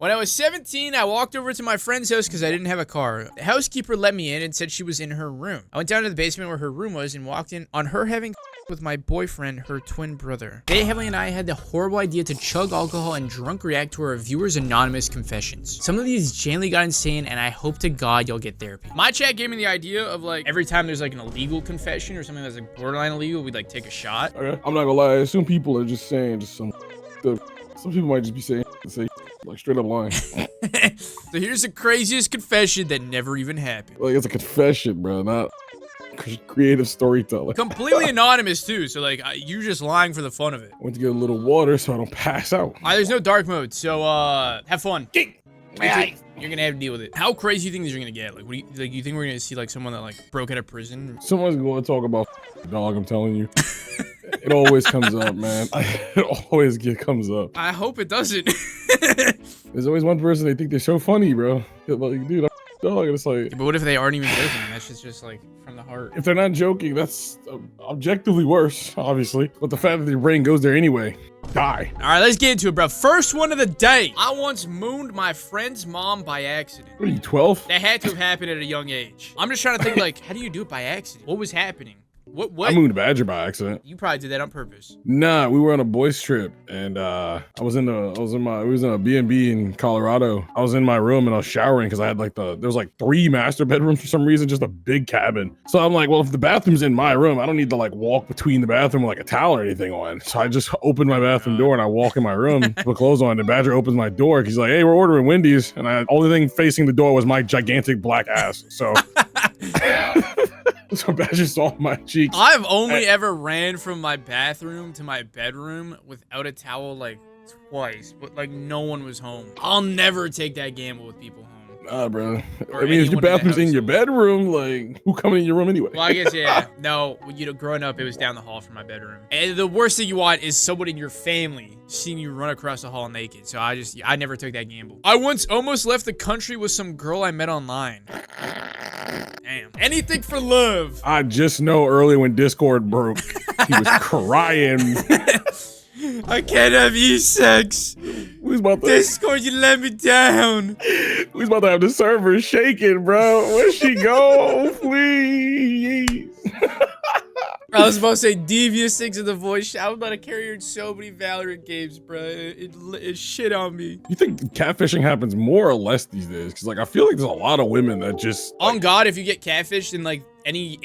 When I was 17, I walked over to my friend's house because I didn't have a car. The housekeeper let me in and said she was in her room. I went down to the basement where her room was and walked in on her having with my boyfriend, her twin brother. Today, Heavenly and I had the horrible idea to chug alcohol and drunk react to our viewers' anonymous confessions. Some of these genuinely got insane, and I hope to God you'll get therapy. My chat gave me the idea of like every time there's like an illegal confession or something that's like borderline illegal, we'd like take a shot. Okay. I'm not gonna lie. I assume people are just saying just some people might just be saying like straight up lying. So here's the craziest confession that never even happened. Like it's a confession, bro, not creative storytelling. Completely anonymous too, so like you're just lying for the fun of it. Went to get a little water so I don't pass out. There's no dark mode, so have fun. You're gonna have to deal with it. How crazy do you think these are gonna get? Like, what do you think we're gonna see like someone that like broke out of prison? Someone's going to talk about dog. I'm telling you, it always comes up, man. It always comes up. I hope it doesn't. There's always one person they think they're so funny, bro. Like, dude, dog. It's like, but what if they aren't even joking? That's just like from the heart. If they're not joking, that's objectively worse, obviously. But the fact that their brain goes there anyway, die. All right, let's get into it, bro. First one of the day. I once mooned my friend's mom by accident. What are you, 12? That had to have happened at a young age. I'm just trying to think, like, how do you do it by accident? What was happening? What? I mooned a badger by accident. You probably did that on purpose. Nah, we were on a boys trip, and we was in a B&B in Colorado. I was in my room and I was showering because I had like there was like 3 master bedrooms for some reason, just a big cabin. So I'm like, well, if the bathroom's in my room, I don't need to like walk between the bathroom with like a towel or anything on. So I just opened my bathroom door and I walk in my room, put clothes on. The badger opens my door. He's like, hey, we're ordering Wendy's, and the only thing facing the door was my gigantic black ass. So. So Badger saw my cheeks. I've only ever ran from my bathroom to my bedroom without a towel like twice, but like no one was home. I'll never take that gamble with people home. Nah, bro. I mean, if your bathroom's in your bedroom, like, who coming in your room anyway? Well, I guess, yeah. No, you know, growing up, it was down the hall from my bedroom. And the worst thing you want is someone in your family seeing you run across the hall naked. So I never took that gamble. I once almost left the country with some girl I met online. Damn. Anything for love. I just know early when Discord broke, he was crying. I can't have sex. Discord, you let me down. We was about to have the server shaking, bro. Where'd she go? Please. I was about to say devious things in the voice. I was about to carry her in so many Valorant games, bro. It shit on me. You think catfishing happens more or less these days? Because like I feel like there's a lot of women that just on God, if you get catfished in like any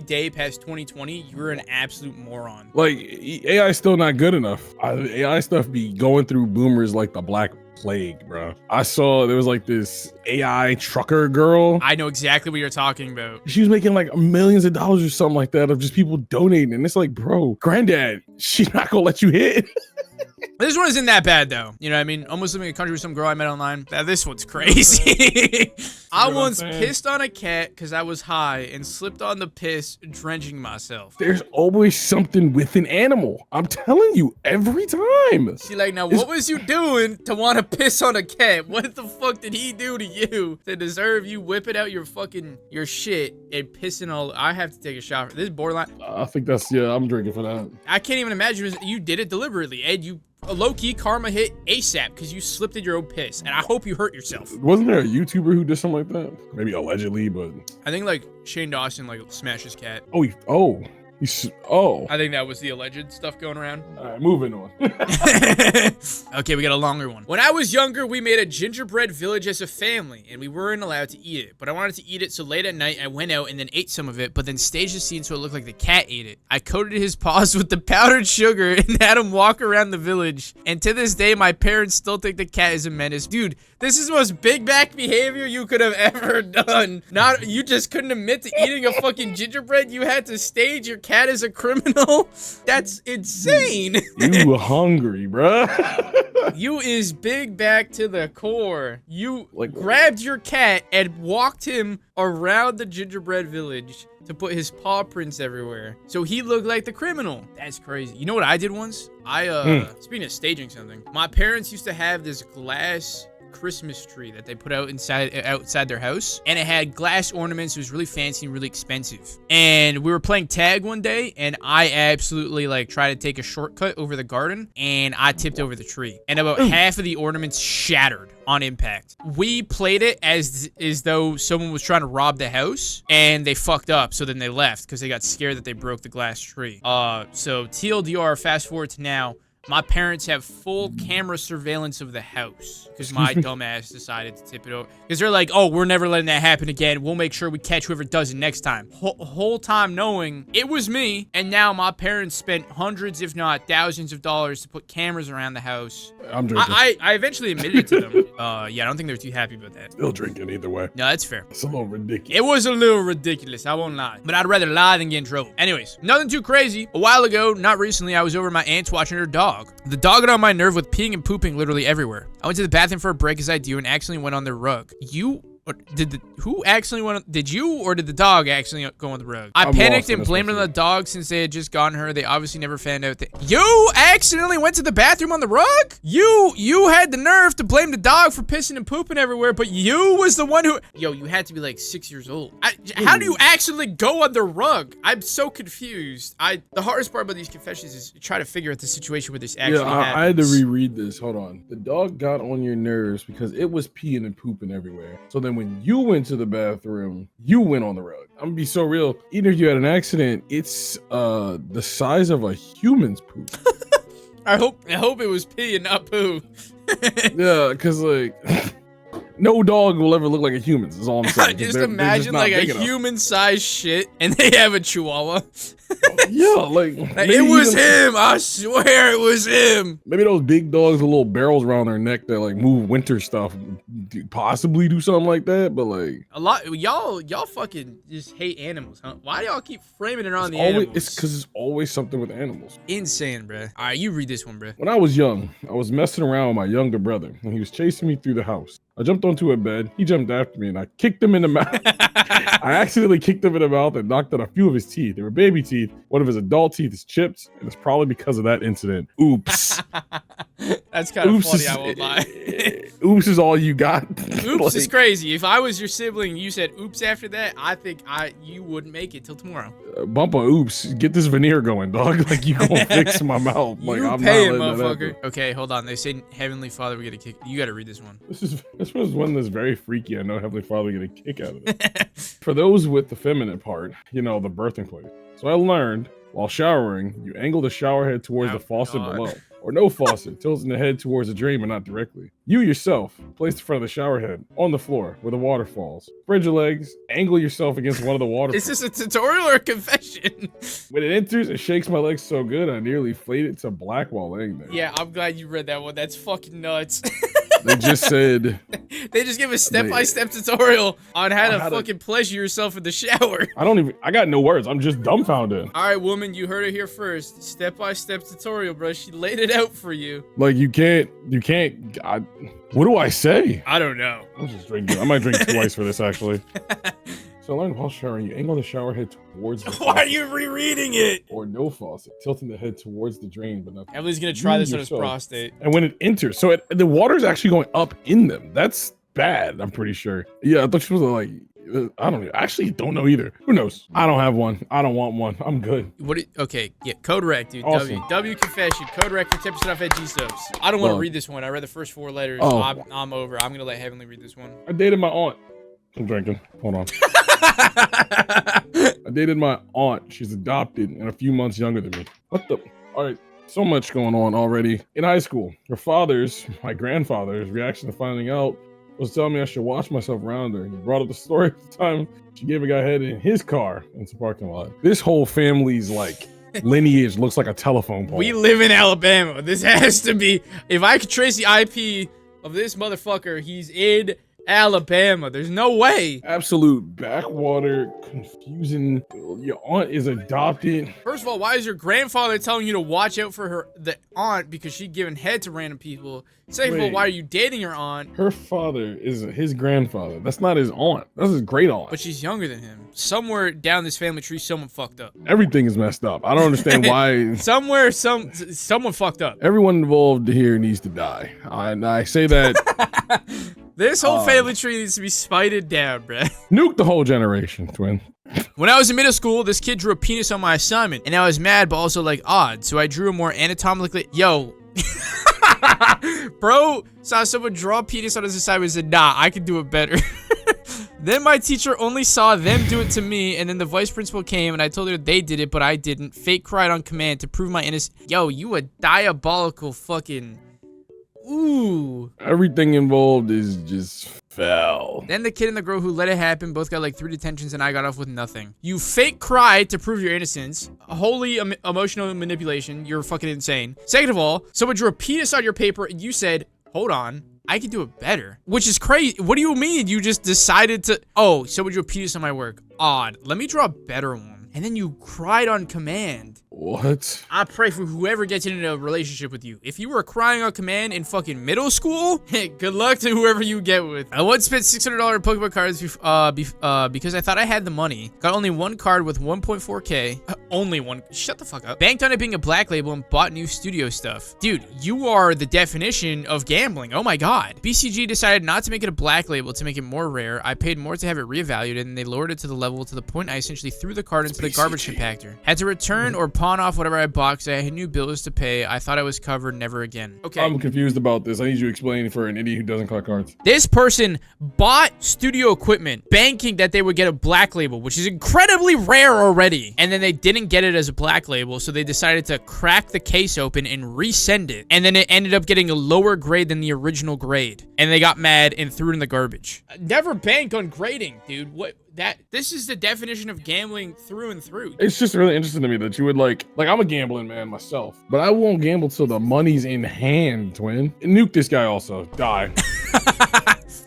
day past 2020, you're an absolute moron. Like AI is still not good enough. AI stuff be going through boomers like the Black Plague, bro. I saw there was like this AI trucker girl. I know exactly what you're talking about. She was making like millions of dollars or something like that of just people donating. And it's like, bro, granddad, she's not gonna let you hit. This one isn't that bad though. You know what I mean? Almost living in a country with some girl I met online. Now, this one's crazy. I once pissed on a cat because I was high and slipped on the piss, drenching myself. There's always something with an animal. I'm telling you, every time. She like, now what was you doing to want to piss on a cat? What the fuck did he do to you to deserve you whipping out your shit and pissing all? I have to take a shot. This is borderline. I think that's, yeah, I'm drinking for that. I can't even imagine you did it deliberately, Ed. You low-key karma hit ASAP because you slipped in your own piss, and I hope you hurt yourself. Wasn't there a YouTuber who did something like that? Maybe allegedly, but I think like Shane Dawson like smashed his cat. Oh. I think that was the alleged stuff going around. All right, moving on. Okay, we got a longer one. When I was younger, we made a gingerbread village as a family, and we weren't allowed to eat it. But I wanted to eat it, so late at night, I went out and then ate some of it, but then staged the scene so it looked like the cat ate it. I coated his paws with the powdered sugar and had him walk around the village. And to this day, my parents still think the cat is a menace. Dude, this is the most big back behavior you could have ever done. You just couldn't admit to eating a fucking gingerbread. You had to stage your cat as a criminal. That's insane. You were hungry, bruh. You is big back to the core. You like grabbed your cat and walked him around the gingerbread village to put his paw prints everywhere. So he looked like the criminal. That's crazy. You know what I did once? Speaking of staging something, my parents used to have this glass Christmas tree that they put out outside their house, and it had glass ornaments. It was really fancy and really expensive. And we were playing tag one day, and I absolutely like tried to take a shortcut over the garden, and I tipped over the tree, and about half of the ornaments shattered on impact. We played it as though someone was trying to rob the house, and they fucked up, so then they left because they got scared that they broke the glass tree. So TLDR, fast forward to now, my parents have full camera surveillance of the house because my dumbass decided to tip it over. Because they're like, oh, we're never letting that happen again. We'll make sure we catch whoever does it next time. Whole time knowing it was me. And now my parents spent hundreds, if not thousands of dollars to put cameras around the house. I'm drinking. I eventually admitted it to them. Yeah, I don't think they're too happy about that. Still drinking either way. No, that's fair. It's a little ridiculous. It was a little ridiculous, I won't lie. But I'd rather lie than get in trouble. Anyways, nothing too crazy. A while ago, not recently, I was over at my aunt's watching her dog. The dog got on my nerve with peeing and pooping literally everywhere. I went to the bathroom for a break as I do and accidentally went on their rug. Who accidentally went? Did you or did the dog accidentally go on the rug? I panicked and blamed it on the dog since they had just gotten her. They obviously never found out that you accidentally went to the bathroom on the rug. You had the nerve to blame the dog for pissing and pooping everywhere, but you was the one who. Yo, you had to be like 6 years old. How do you actually go on the rug? I'm so confused. The hardest part about these confessions is try to figure out the situation where this actually happens. I had to reread this. Hold on. The dog got on your nerves because it was peeing and pooping everywhere. So then when you went to the bathroom, you went on the rug. I'm gonna be so real. Even if you had an accident, it's the size of a human's poop. I hope it was pee and not poo. Yeah, because like no dog will ever look like a human. Is all I'm saying. Just imagine like a human-sized shit, and they have a chihuahua. Yeah, like it was him. I swear it was him. Maybe those big dogs with little barrels around their neck that like move winter stuff possibly do something like that. But like a lot, y'all fucking just hate animals, huh? Why do y'all keep framing it on the animals? It's because it's always something with animals. Insane, bruh. All right, you read this one, bruh. When I was young, I was messing around with my younger brother, and he was chasing me through the house. I jumped onto a bed. He jumped after me, and I kicked him in the mouth. I accidentally kicked him in the mouth and knocked out a few of his teeth. They were baby teeth. One of his adult teeth is chipped, and it's probably because of that incident. Oops. That's kind of funny, I won't lie. Oops is all you got. Oops is crazy. If I was your sibling and you said oops after that, I think you wouldn't make it till tomorrow. Bump a oops. Get this veneer going, dog. Like, you gonna fix my mouth. Like, I'm paying, motherfucker. Okay, hold on. They say Heavenly Father, we get a kick. You gotta read this one. This was one that's very freaky. I know Heavenly Father get a kick out of it. For those with the feminine part, you know, the birthing place. So I learned, while showering, you angle the shower head towards the faucet below. Or no faucet, tilting the head towards the drain but not directly. You yourself, place the front of the shower head on the floor where the water falls. Spread your legs, angle yourself against one of the water. Is this a tutorial or a confession? When it enters, it shakes my legs so good I nearly flayed it to black while laying there. Yeah, I'm glad you read that one. That's fucking nuts. They just said... They just give a step-by-step tutorial on how to fucking pleasure yourself in the shower. I got no words. I'm just dumbfounded. All right, woman, you heard it here first. Step-by-step tutorial, bro. She laid it out for you. Like, you can't, what do I say? I don't know. I'm just drinking. I might drink twice for this, actually. So I learned while showering, you angle the shower head towards the Why are you rereading it? Or no faucet, tilting the head towards the drain, but not. Emily's gonna try this on his prostate. And when it enters, so the water's actually going up in them. That's bad, I'm pretty sure. Yeah, I thought she was like, I don't know either. Who knows? I don't have one. I don't want one. I'm good. Okay, yeah, code rec, dude. Awesome. W confession. Code rec for 10% off at G-Subs. I don't want to read this one. I read the first 4 letters. Oh. I'm over. I'm gonna let Heavenly read this one. I dated my aunt. I'm drinking. Hold on. I dated my aunt. She's adopted and a few months younger than me. What the? All right. So much going on already. In high school, my grandfather's reaction to finding out was telling me I should watch myself around her. He brought up the story at the time she gave a guy head in his car in some parking lot. This whole family's like lineage looks like a telephone pole. We live in Alabama. This has to be. If I could trace the IP of this motherfucker, he's in Alabama. There's no way. Absolute backwater, confusing. Your aunt is adopted. First of all, why is your grandfather telling you to watch out for the aunt because she's giving head to random people? Second of all, why are you dating your aunt? Her father is his grandfather. That's not his aunt. That's his great aunt. But she's younger than him. Somewhere down this family tree, someone fucked up. Everything is messed up. I don't understand why. Somewhere, someone fucked up. Everyone involved here needs to die. I say that. This whole family tree needs to be spited down, bruh. Nuke the whole generation, twin. When I was in middle school, this kid drew a penis on my assignment, and I was mad, but also like odd. So I drew a more anatomically. Yo. Bro saw someone draw a penis on his assignment and said, nah, I can do it better. Then my teacher only saw them do it to me, and then the vice principal came, and I told her they did it, but I didn't. Fake cried on command to prove my innocence. Yo, you a diabolical fucking... Ooh. Everything involved is just foul. Then the kid and the girl who let it happen both got like 3 detentions, and I got off with nothing. You fake cried to prove your innocence. Holy emotional manipulation. You're fucking insane. Second of all, someone drew a penis on your paper, and you said, hold on, I can do it better. Which is crazy. What do you mean? You just decided to... Oh, someone drew a penis on my work. Odd. Let me draw a better one. And then you cried on command. What? I pray for whoever gets into a relationship with you. If you were crying on command in fucking middle school, hey, good luck to whoever you get with. I once spent $600 Pokemon cards because I thought I had the money. Got only one card with 1.4K. Only one. Shut the fuck up. Banked on it being a black label and bought new studio stuff. Dude, you are the definition of gambling. Oh my god. BCG decided not to make it a black label to make it more rare. I paid more to have it reevaluated, and they lowered it to the level to the point I essentially threw the card into the garbage compactor. Had to return or pawn off whatever I bought because I had new bills to pay. I thought I was covered, never again. Okay. I'm confused about this. I need you to explain for an idiot who doesn't collect cards. This person bought studio equipment, banking that they would get a black label, which is incredibly rare already. And then they didn't get it as a black label, so they decided to crack the case open and resend it. And then it ended up getting a lower grade than the original grade. And they got mad and threw it in the garbage. Never bank on grading, dude. This is the definition of gambling through and through. It's just really interesting to me that you would like I'm a gambling man myself, but I won't gamble till the money's in hand, twin. Nuke this guy also. Die.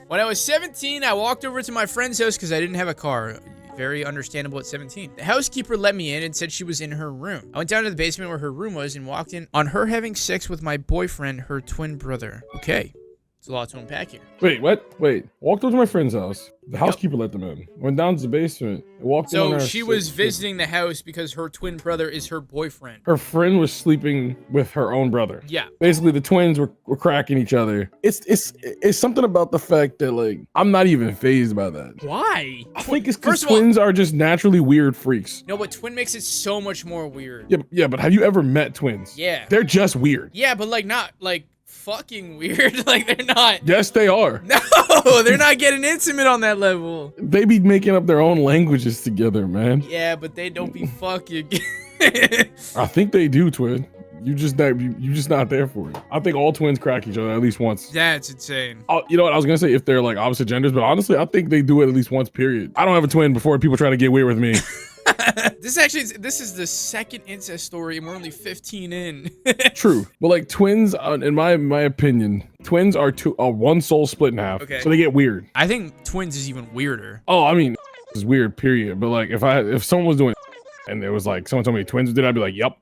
When I was 17, I walked over to my friend's house because I didn't have a car. Very understandable at 17. The housekeeper let me in and said she was in her room. I went down to the basement where her room was and walked in on her having sex with my boyfriend, her twin brother. Okay. It's a lot to unpack here. Wait, what? Wait. Walked over to my friend's house. The housekeeper let them in. Went down to the basement. Walked in. So she was visiting the house because her twin brother is her boyfriend. Her friend was sleeping with her own brother. Yeah. Basically, the twins were cracking each other. It's something about the fact that like I'm not even fazed by that. Why? I think it's because twins are just naturally weird freaks. No, but twin makes it so much more weird. Yeah, but have you ever met twins? Yeah. They're just weird. Yeah, but like not like fucking weird. Like they're not. Yes, they are. No, they're not getting intimate on that level. They be making up their own languages together, man. Yeah, but they don't be fucking. I think they do, twin. You just not there for it. I think all twins crack each other at least once. That's insane. Oh, you know what? I was gonna say if they're like opposite genders, but honestly, I think they do it at least once. Period. I don't have a twin before people try to get weird with me. This is the second incest story, and we're only 15 in. True, but like twins, in my opinion, twins are one soul split in half. Okay. So they get weird. I think twins is even weirder. Oh, I mean, it's weird. Period. But like if someone was doing, and it was like someone told me twins did, I'd be like, yup.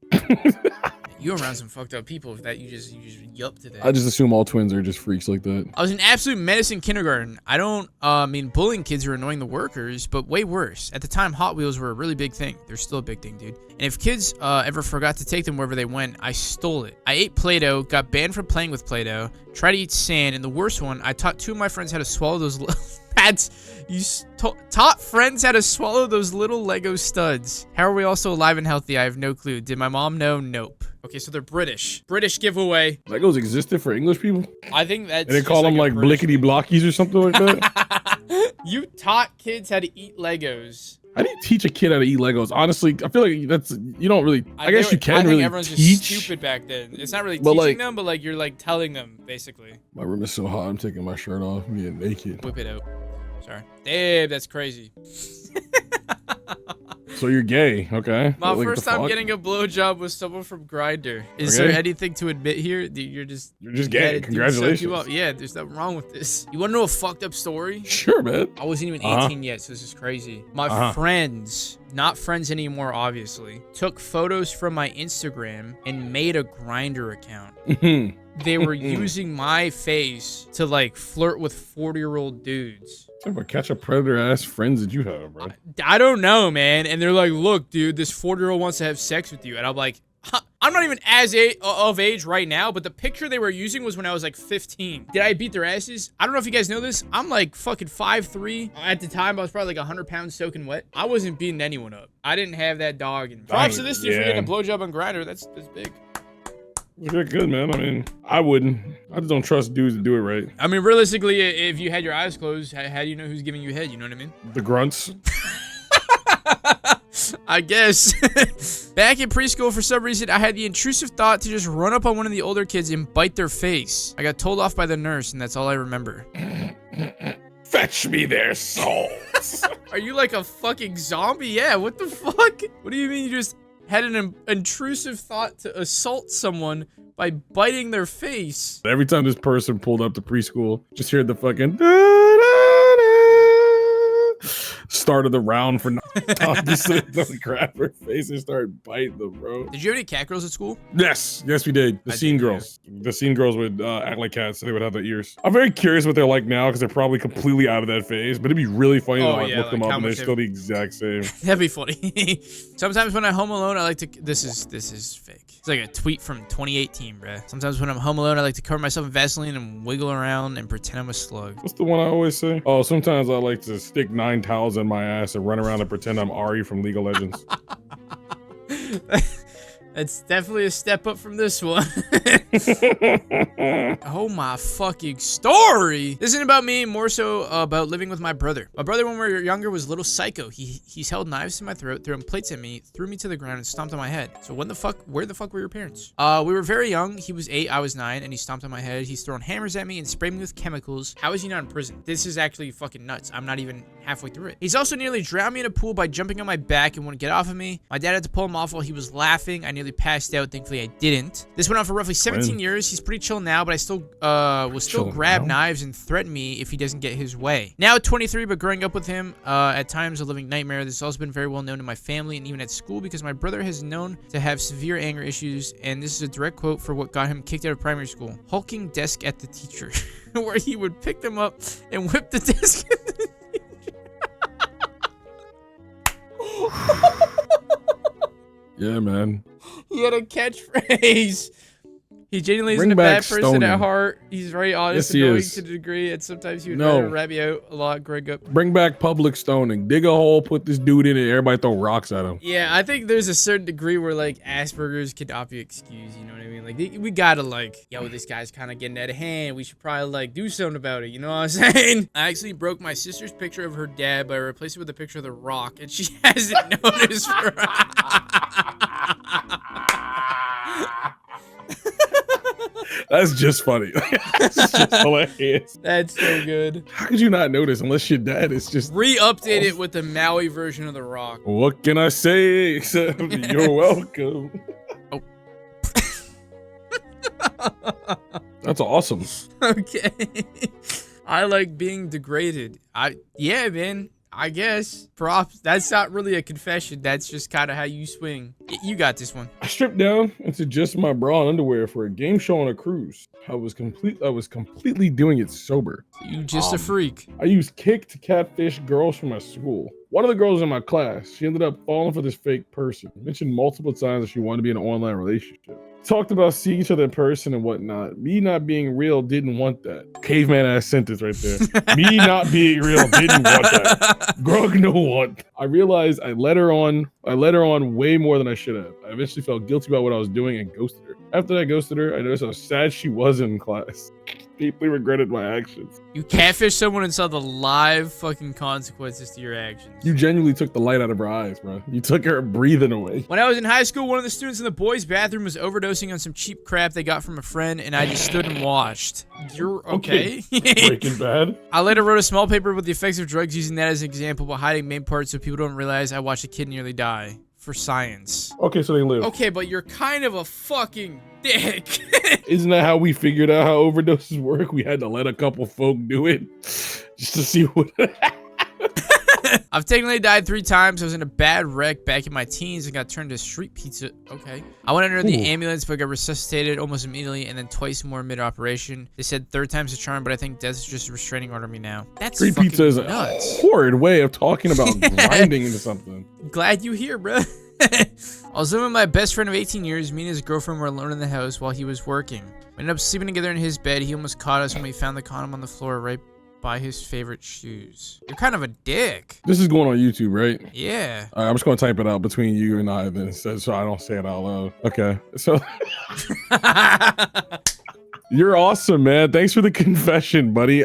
You're around some fucked up people that you just yup to that. I just assume all twins are just freaks like that. I was an absolute menace in kindergarten. I don't mean bullying kids or annoying the workers, but way worse. At the time, Hot Wheels were a really big thing. They're still a big thing, dude. And if kids ever forgot to take them wherever they went, I stole it. I ate Play-Doh, got banned from playing with Play-Doh, tried to eat sand, and the worst one, I taught 2 of my friends how to swallow those taught friends how to swallow those little Lego studs. How are we all so alive and healthy? I have no clue. Did my mom know? Nope. Okay, so they're British. British giveaway. Legos existed for English people? I think that's. And they call them like blickety blockies or something like that? You taught kids how to eat Legos. How do you teach a kid how to eat Legos? Honestly, I feel like you don't really. I guess you can really everyone's teach. Just stupid back then. It's not really teaching them, but like you're like telling them basically. My room is so hot. I'm taking my shirt off. I'm getting naked. Whip it out. Sorry. Damn, that's crazy. So you're gay, okay? My Like, first the time fuck? getting a blowjob was someone from Grindr. Is Okay. there anything to admit here? You're just gay. dude Congratulations. sucked you up. Yeah, there's nothing wrong with this. You want to know a fucked up story? Sure, man. I wasn't even 18 yet, so this is crazy. My friends, not friends anymore, obviously, took photos from my Instagram and made a Grindr account. They were using my face to like flirt with 40-year-old dudes. What type of catch a predator ass friends did you have, bro? I don't know, man. And they're like, look, dude, this 40-year-old wants to have sex with you. And I'm like, I'm not even of age right now, but the picture they were using was when I was like 15. Did I beat their asses? I don't know if you guys know this. I'm like fucking 5'3". At the time, I was probably like 100 pounds soaking wet. I wasn't beating anyone up. I didn't have that dog. And props to this dude for getting a blowjob on Grindr. That's big. You're good, man. I mean, I wouldn't. I just don't trust dudes to do it right. I mean, realistically, if you had your eyes closed, how do you know who's giving you head? You know what I mean? The grunts. I guess. Back in preschool, for some reason, I had the intrusive thought to just run up on one of the older kids and bite their face. I got told off by the nurse, and that's all I remember. Fetch me their souls. Are you like a fucking zombie? Yeah, what the fuck? What do you mean you just had an intrusive thought to assault someone by biting their face? Every time this person pulled up to preschool, just heard the fucking started the round for to grab her face and start biting them, bro. Did you have any cat girls at school? Yes, we did. The scene girls. The scene girls would act like cats, so they would have the ears. I'm very curious what they're like now because they're probably completely out of that phase. But it'd be really funny to look them up and they're still the exact same. That'd be funny. Sometimes when I'm home alone, I like to. This is fake. It's like a tweet from 2018, bruh. Sometimes when I'm home alone, I like to cover myself in Vaseline and wiggle around and pretend I'm a slug. What's the one I always say? Oh, sometimes I like to stick 9 towels in my ass and run around and pretend I'm Ari from League of Legends. That's definitely a step up from this one. Oh my fucking story. This isn't about me, more so about living with my brother. My brother, when we were younger, was a little psycho. He's held knives to my throat, threw plates at me, threw me to the ground, and stomped on my head. So where the fuck were your parents? We were very young. He was 8, I was 9, and he stomped on my head. He's thrown hammers at me and sprayed me with chemicals. How is he not in prison? This is actually fucking nuts. I'm not even halfway through it. He's also nearly drowned me in a pool by jumping on my back and wouldn't get off of me. My dad had to pull him off while he was laughing. I nearly passed out. Thankfully, I didn't. This went on for roughly 17 years. He's pretty chill now, but I still will still grab knives and threaten me if he doesn't get his way. Now 23, but growing up with him, at times a living nightmare. This has also been very well known in my family and even at school because my brother has known to have severe anger issues, and this is a direct quote for what got him kicked out of primary school. Hulking desk at the teacher, where he would pick them up and whip the desk at the teacher. Yeah, man. He had a catchphrase. He genuinely isn't a bad person at heart. He's very honest and knowing to the degree, and sometimes he would rather rat me out a lot growing up. Bring back public stoning. Dig a hole, put this dude in it, everybody throw rocks at him. Yeah, I think there's a certain degree where, like, Asperger's cannot be excused, you know what I mean? Like, we gotta, like, yo, this guy's kind of getting out of hand. We should probably, like, do something about it, you know what I'm saying? I actually broke my sister's picture of her dad by replacing it with a picture of The Rock, and she hasn't noticed for That's just funny. That's just hilarious. That's so good. How could you not notice unless your dad is just re-update it with the Maui version of The Rock? What can I say except you're welcome? Oh. That's awesome. Okay. I like being degraded. Yeah, man. I guess. Props. That's not really a confession. That's just kind of how you swing. You got this one. I stripped down into just my bra and underwear for a game show on a cruise. I was completely doing it sober. You just a freak. I used Kick to catfish girls from my school. One of the girls in my class, she ended up falling for this fake person. Mentioned multiple times that she wanted to be in an online relationship. Talked about seeing each other in person and whatnot. Me not being real didn't want that. Caveman ass sentence right there. Me not being real didn't want that. Grog no want. I realized I let her on way more than I should have. I eventually felt guilty about what I was doing and ghosted her. After I ghosted her, I noticed how sad she was in class. deeply regretted my actions. You catfished someone and saw the live fucking consequences to your actions. You genuinely took the light out of her eyes, bro. You took her breathing away. When I was in high school, one of the students in the boys' bathroom was overdosing on some cheap crap they got from a friend, and I just stood and watched. You're okay? Breaking Bad. I later wrote a small paper with the effects of drugs using that as an example, but hiding main parts so people don't realize I watched a kid nearly die. For science. Okay, so they live. Okay, but you're kind of a fucking dick. Isn't that how we figured out how overdoses work? We had to let a couple folk do it just to see what. I've technically died 3 times. I was in a bad wreck back in my teens and got turned to street pizza. Okay. I went under the ambulance but got resuscitated almost immediately and then twice more mid-operation. They said 3rd time's a charm, but I think death is just a restraining order me now. That's street pizza is nuts. A horrid way of talking about grinding into something. Glad you here, bro. I was living with my best friend of 18 years. Me and his girlfriend were alone in the house while he was working. We ended up sleeping together in his bed. He almost caught us when we found the condom on the floor right by his favorite shoes. You're kind of a dick. This is going on YouTube, right? Yeah. All right, I'm just going to type it out between you and I then, so I don't say it out loud. Okay. So you're awesome, man. Thanks for the confession, buddy.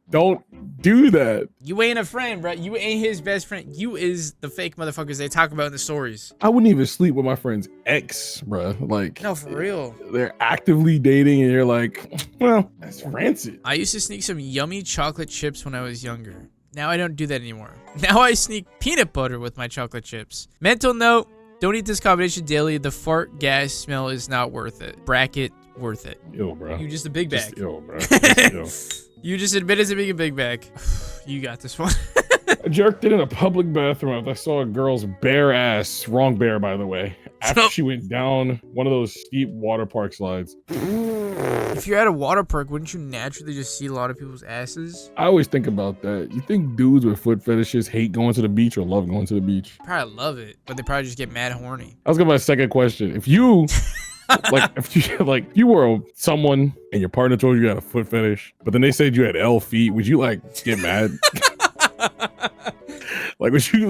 Don't do that. You ain't a friend, bro. You ain't his best friend. You is the fake motherfuckers they talk about in the stories. I wouldn't even sleep with my friend's ex, bro. Like, no, for real. They're actively dating and you're like, well, that's rancid. I used to sneak some yummy chocolate chips when I was younger. Now I don't do that anymore. Now I sneak peanut butter with my chocolate chips. Mental note, don't eat this combination daily. The fart gas smell is not worth it. Bracket, worth it. Yo, bro. You just a big bag. Yo, bro. Just, you just admitted to being a big bag. You got this one. I jerked it in a public bathroom after I saw a girl's bare ass, wrong bear by the way, after she went down one of those steep water park slides. If you're at a water park, wouldn't you naturally just see a lot of people's asses? I always think about that. You think dudes with foot fetishes hate going to the beach or love going to the beach? Probably love it, but they probably just get mad horny. I was going to my second question. If you... if you were someone and your partner told you had a foot fetish, but then they said you had L feet, would you like get mad? Like, would you?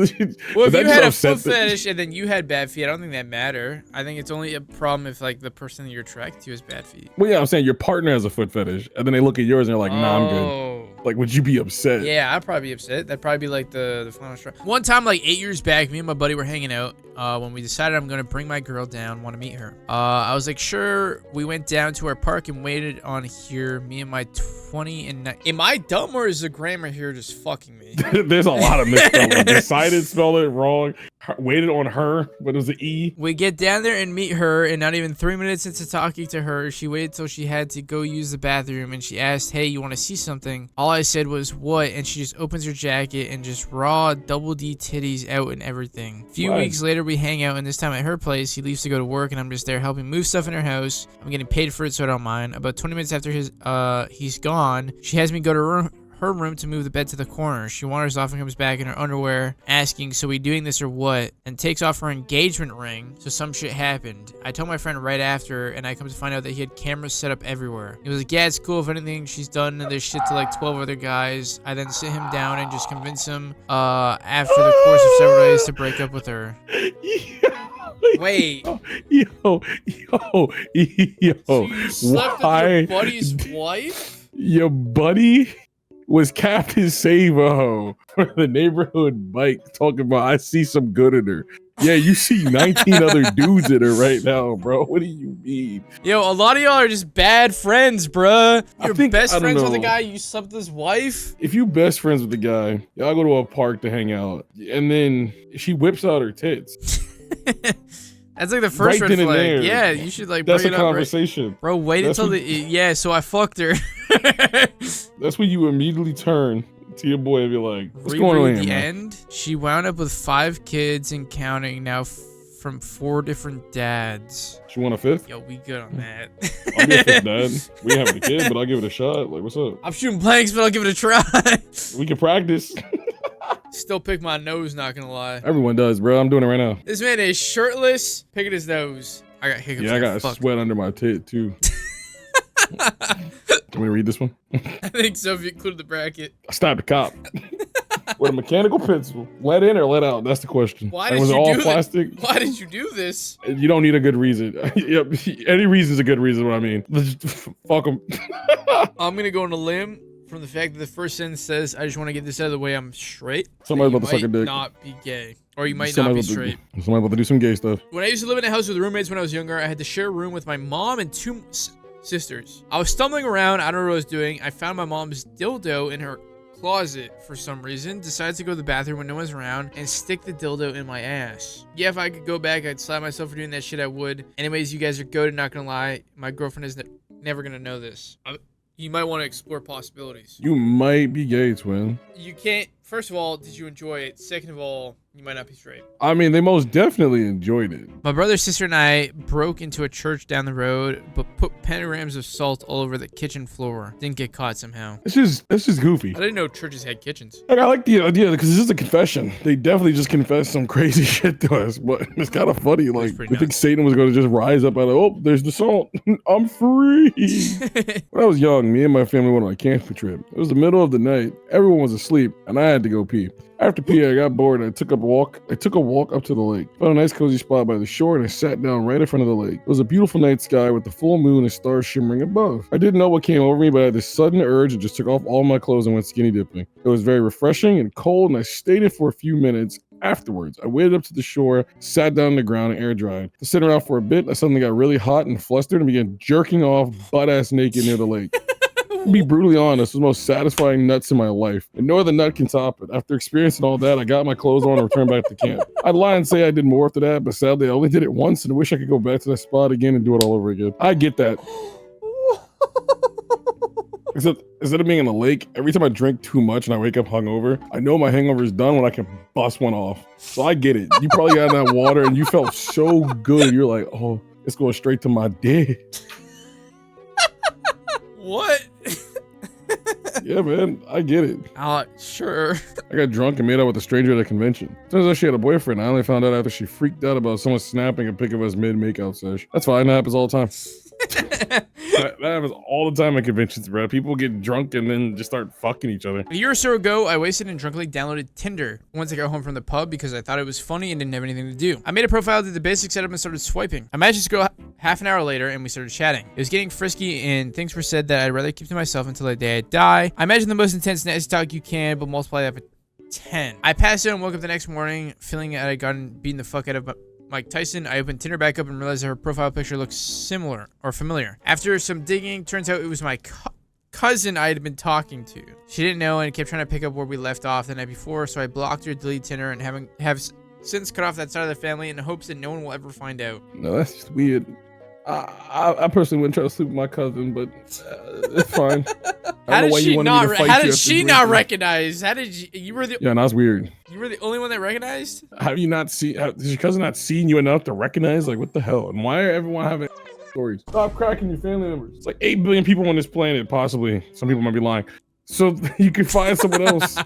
Well, if you had a foot fetish and then you had bad feet, I don't think that matter. I think it's only a problem if like the person that you're attracted to has bad feet. Well, yeah, I'm saying your partner has a foot fetish, and then they look at yours and they're like, "Nah, I'm good." Like, would you be upset? Yeah, I'd probably be upset. That'd probably be like the final straw. One time, like 8 years back, me and my buddy were hanging out. When we decided I'm gonna bring my girl down, want to meet her. I was like, sure. We went down to our park and waited on here. Me and my 20 and am I dumb or is the grammar here just fucking me? There's a lot of misspelling. Decided, spelled it wrong. Waited on her, but it was an E. We get down there and meet her, and not even 3 minutes into talking to her, she waited till she had to go use the bathroom, and she asked, hey, you want to see something? All I said was, what? And she just opens her jacket and just raw double D titties out and everything. A few weeks later, we hang out, and this time at her place, he leaves to go to work, and I'm just there helping move stuff in her house. I'm getting paid for it, so I don't mind. About 20 minutes after he's gone, she has me go to her room to move the bed to the corner. She wanders off and comes back in her underwear, asking, so we doing this or what? And takes off her engagement ring, so some shit happened. I told my friend right after, and I come to find out that he had cameras set up everywhere. He was like, yeah, it's cool if anything, she's done this shit to like 12 other guys. I then sit him down and just convince him, after the course of several days to break up with her. Wait. Yo. So you slept with your buddy's wife? Your buddy was Captain Save-A-Ho for the neighborhood bike talking about, I see some good in her. Yeah, you see 19 other dudes in her right now, bro. What do you mean? Yo, a lot of y'all are just bad friends, bruh. You're best friends with the guy you slept with his wife? If you best friends with the guy, y'all go to a park to hang out, and then she whips out her tits. That's like the first red flag. Yeah, you should like that's bring a it up, conversation. Right? Bro, wait until yeah, so I fucked her. That's when you immediately turn to your boy and be like, what's going on here, man? End, she wound up with 5 kids and counting now from 4 different dads. She want a 5th? Yo, we good on that. I'll be a 5th dad. We ain't having a kid, but I'll give it a shot. Like, what's up? I'm shooting blanks, but I'll give it a try. We can practice. Still pick my nose, not gonna lie. Everyone does, bro. I'm doing it right now. This man is shirtless, picking his nose. I got hiccups. Yeah, I got sweat under my tit, too. Can we read this one? I think so, if you include the bracket. I stabbed a cop. with a mechanical pencil. Let in or let out? That's the question. Why Like, did was it you all do plastic? Why did you do this? You don't need a good reason. Yep, any reason is a good reason. What I mean, fuck them. I'm gonna go on a limb from the fact that the first sentence says, "I just want to get this out of the way. I'm straight." Somebody's You about to suck a might dick. not be gay, or you might not be straight. Somebody about to do some gay stuff. When I used to live in a house with roommates when I was younger, I had to share a room with my mom and two sisters. I was stumbling around. I don't know what I was doing. I found my mom's dildo in her closet for some reason. Decided to go to the bathroom when no one's around and stick the dildo in my ass. Yeah, if I could go back, I'd slap myself for doing that shit. I would. Anyways, you guys are goated. Not gonna lie. My girlfriend is never gonna know this. You might want to explore possibilities. You might be gay, twin. You can't. First of all, did you enjoy it? Second of all, you might not be straight. I mean, they most definitely enjoyed it. My brother, sister, and I broke into a church down the road, but put pentagrams of salt all over the kitchen floor. Didn't get caught somehow. It's just goofy. I didn't know churches had kitchens. Like, I like the idea because this is a confession. They definitely just confessed some crazy shit to us, but it's kind of funny. Like, we think Satan was going to just rise up out of, oh, there's the salt. I'm free. When I was young, me and my family went on a camping trip. It was the middle of the night. Everyone was asleep, and I had to go pee. After pee, I got bored and I took a walk up to the lake. Found a nice cozy spot by the shore and I sat down right in front of the lake. It was a beautiful night sky with the full moon and stars shimmering above. I didn't know what came over me, but I had this sudden urge and just took off all my clothes and went skinny dipping. It was very refreshing and cold and I stayed in for a few minutes. Afterwards, I waded up to the shore, sat down on the ground and air dried. To sit around for a bit, I suddenly got really hot and flustered and began jerking off butt-ass naked near the lake. To be brutally honest, it was the most satisfying nuts in my life, and no other nut can top it. After experiencing all that, I got my clothes on and returned back to camp. I'd lie and say I did more after that, but sadly, I only did it once, and I wish I could go back to that spot again and do it all over again. I get that. Except instead of being in the lake, every time I drink too much and I wake up hungover, I know my hangover is done when I can bust one off. So I get it. You probably got in that water and you felt so good. You're like, oh, it's going straight to my dick. What? Yeah, man, I get it. Sure. I got drunk and made out with a stranger at a a convention. Turns out she had a boyfriend. I only found out after she freaked out about someone snapping a pic of us mid-makeout sesh. That's fine. That happens all the time. That happens all the time at conventions, bro. People get drunk and then just start fucking each other. A year or so ago, I wasted and drunkenly downloaded Tinder once I got home from the pub because I thought it was funny and didn't have anything to do. I made a profile, did the basic setup, and started swiping. I managed to go half an hour later and we started chatting. It was getting frisky and things were said that I'd rather keep to myself until the day I die. I imagine the most intense nasty talk you can, but multiply that by 10. I passed out and woke up the next morning feeling that I'd gotten beaten the fuck out of Mike Tyson. I opened Tinder back up and realized that her profile picture looked similar or familiar. After some digging, turns out it was my cousin I had been talking to. She didn't know and kept trying to pick up where we left off the night before, so I blocked her, deleted Tinder, and have since cut off that side of the family in hopes that no one will ever find out. No, that's just weird. I personally wouldn't try to sleep with my cousin, but it's fine. How did she not recognize? How did you were the Yeah, no, that's weird. You were the only one that recognized? Have you not seen? Has your cousin not seen you enough to recognize? Like, what the hell? And why are everyone having stories? Stop cracking your family members. It's like 8 billion people on this planet, possibly. Some people might be lying. So you can find someone else.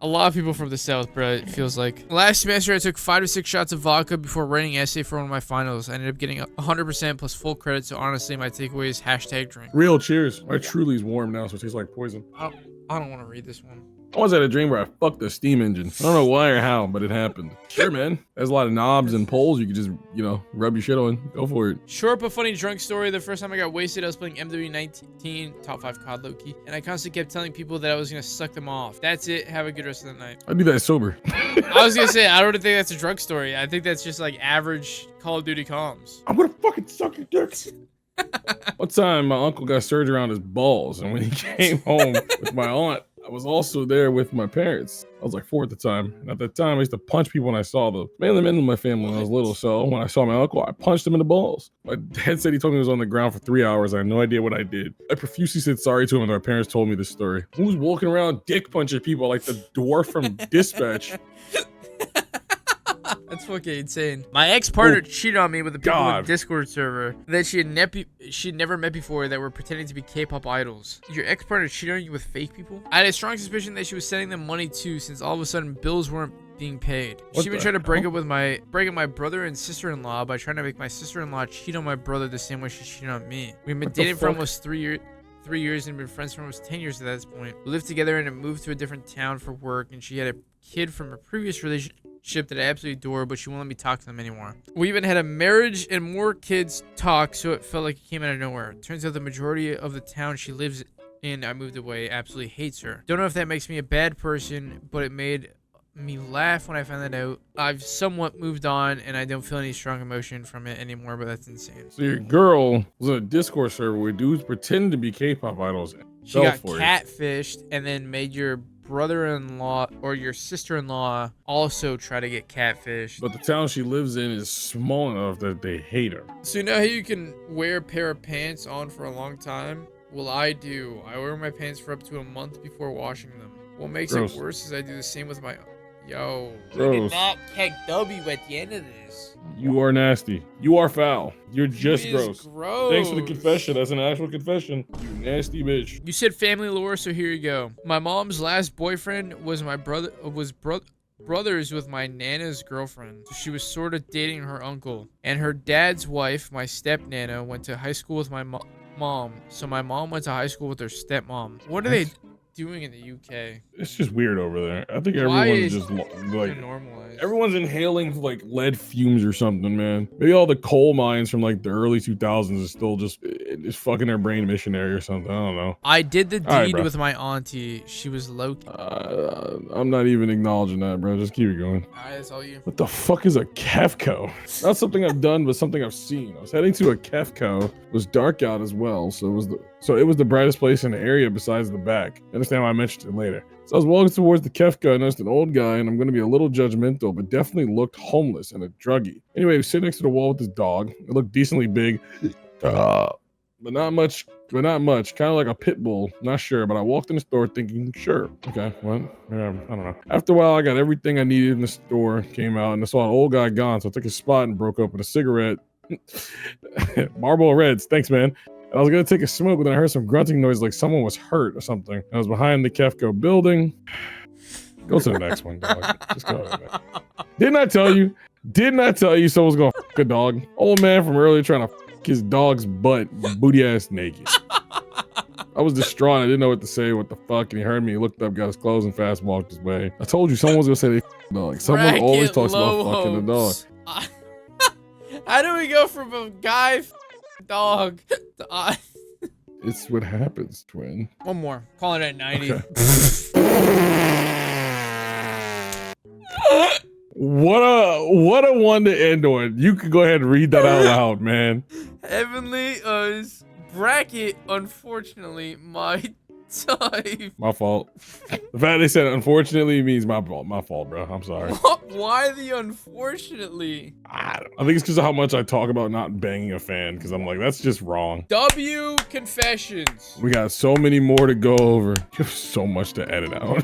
A lot of people from the South, bro, it feels like. Last semester, I took 5 to 6 shots of vodka before writing an essay for one of my finals. I ended up getting 100% plus full credit, so honestly, my takeaway is #drink. Real cheers. My Truly is warm now, so it tastes like poison. I don't want to read this one. I once had a dream where I fucked a steam engine. I don't know why or how, but it happened. Sure, man. There's a lot of knobs and poles you can just, rub your shit on. Go for it. Short but funny drunk story. The first time I got wasted, I was playing MW19, top 5 COD low-key, and I constantly kept telling people that I was going to suck them off. That's it. Have a good rest of the night. I do that sober. I was going to say, I don't think that's a drunk story. I think that's just like average Call of Duty comms. I'm going to fucking suck your dick. One time, my uncle got surgery around his balls, and when he came home with my aunt, I was also there with my parents. I was like 4 at the time. And at that time, I used to punch people when I saw them. Mainly men in my family when I was little. So when I saw my uncle, I punched him in the balls. My dad said he told me he was on the ground for 3 hours. I had no idea what I did. I profusely said sorry to him, and my parents told me this story. Who's walking around dick punching people like the dwarf from Dispatch? That's fucking insane. My ex-partner cheated on me with a people in Discord server that she had never met before that were pretending to be K-pop idols. Your ex-partner cheated on you with fake people? I had a strong suspicion that she was sending them money too, since all of a sudden bills weren't being paid. She even tried to break up my brother and sister-in-law by trying to make my sister-in-law cheat on my brother the same way she cheated on me. We've been dating for almost 3 years. 3 years and been friends for almost 10 years at that point. We lived together and moved to a different town for work, and she had a kid from a previous relationship that I absolutely adore, but she won't let me talk to them anymore. We even had a marriage and more kids talk, so it felt like it came out of nowhere. Turns out the majority of the town she lives in, I moved away, absolutely hates her. Don't know if that makes me a bad person, but it made me laugh when I found that out. I've somewhat moved on, and I don't feel any strong emotion from it anymore, but that's insane. So your girl was on a Discord server where dudes pretend to be K-pop idols. She got catfished and then made your brother-in-law or your sister-in-law also try to get catfished. But the town she lives in is small enough that they hate her. So you know how you can wear a pair of pants on for a long time? Well, I do. I wear my pants for up to a month before washing them. What makes it worse is I do the same with my... Yo, look at that keg W at the end of this. You are nasty. You are foul. You're just gross. Gross. Thanks for the confession. That's an actual confession. You nasty bitch. You said family lore, so here you go. My mom's last boyfriend was my brother. Brothers with my nana's girlfriend. So she was sort of dating her uncle. And her dad's wife, my step nana, went to high school with my mom. So my mom went to high school with her stepmom. What are they doing in the UK? It's just weird over there. I think everyone's just like normalized. Everyone's inhaling like lead fumes or something, man. Maybe all the coal mines from like the early 2000s is still just fucking their brain missionary or something. I don't know. I did the deed with my auntie. She was low-key. I'm not even acknowledging that, bro. Just keep it going. Alright, that's all you. What the fuck is a Kefco? Not something I've done, but something I've seen. I was heading to a Kefco. It was dark out as well, so it was the brightest place in the area besides the back. Understand why I mentioned it later. So I was walking towards the Kefka. I noticed an old guy, and I'm going to be a little judgmental, but definitely looked homeless and a druggie. Anyway, he was sitting next to the wall with his dog. It looked decently big, but not much. Kind of like a pit bull. Not sure, but I walked in the store thinking, sure. Okay, what? Yeah, I don't know. After a while, I got everything I needed in the store, came out, and I saw an old guy gone, so I took his spot and broke open a cigarette. Marlboro Reds, thanks, man. I was gonna take a smoke, but then I heard some grunting noise like someone was hurt or something. I was behind the Kefco building. Go to the next one, dog. Just go to the next. Didn't I tell you? Didn't I tell you someone's gonna fuck a dog? Old man from earlier trying to fuck his dog's butt, booty ass naked. I was distraught. I didn't know what to say. What the fuck? And he heard me. He looked up, got his clothes, and fast walked his way. I told you someone was gonna say they f the dog. Someone always talks about fucking the dog. How do we go from a guy dog to It's what happens, twin. One more. Calling it at 90. Okay. What a one to end on. You can go ahead and read that out loud, man. Heavenly bracket, unfortunately, my type. My fault. The fact they said unfortunately means my fault, bro. I'm sorry. Why the unfortunately? I think it's because of how much I talk about not banging a fan, because I'm like, that's just wrong. W confessions. We got so many more to go over. You have so much to edit out.